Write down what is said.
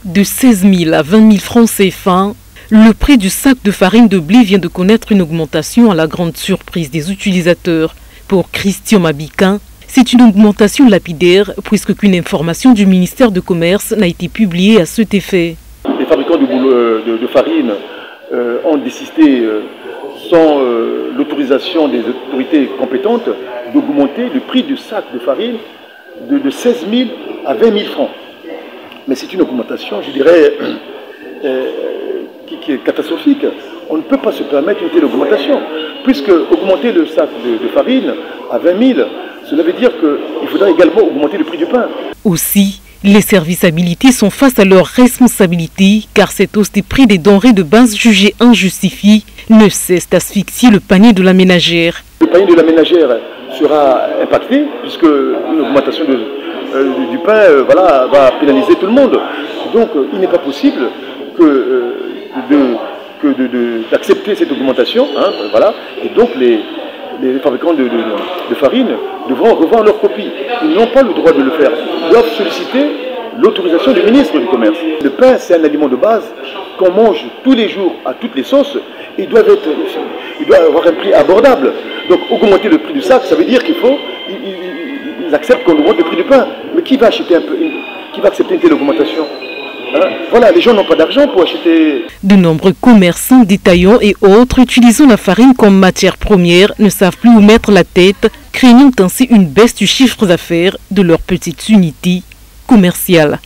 De 16 000 à 20 000 francs CFA, le prix du sac de farine de blé vient de connaître une augmentation à la grande surprise des utilisateurs. Pour Christian Mabika, c'est une augmentation lapidaire puisqu'aucune information du ministère du Commerce n'a été publiée à cet effet. Les fabricants de farine ont décidé, sans l'autorisation des autorités compétentes, d'augmenter le prix du sac de farine de 16 000 à 20 000 francs. Mais c'est une augmentation, je dirais, qui est catastrophique. On ne peut pas se permettre une telle augmentation, puisque augmenter le sac de farine à 20 000, cela veut dire qu'il faudra également augmenter le prix du pain. Aussi, les services habilités sont face à leurs responsabilités, car cette hausse des prix des denrées de base jugée injustifiée ne cesse d'asphyxier le panier de la ménagère. Le panier de la ménagère sera impacté, puisque une augmentation du pain va pénaliser tout le monde. Donc il n'est pas possible d'accepter cette augmentation. Et donc les fabricants de farine devront revoir leur copie. Ils n'ont pas le droit de le faire. Ils doivent solliciter l'autorisation du ministre du Commerce. Le pain, c'est un aliment de base qu'on mange tous les jours à toutes les sauces. Il doit avoir un prix abordable. Donc augmenter le prix du sac, ça veut dire qu'il faut... Ils acceptent qu'on augmente le prix du pain. Mais qui va accepter une telle augmentation? Voilà, les gens n'ont pas d'argent pour acheter. De nombreux commerçants, détaillants et autres utilisant la farine comme matière première ne savent plus où mettre la tête, craignant ainsi une baisse du chiffre d'affaires de leurs petites unités commerciales.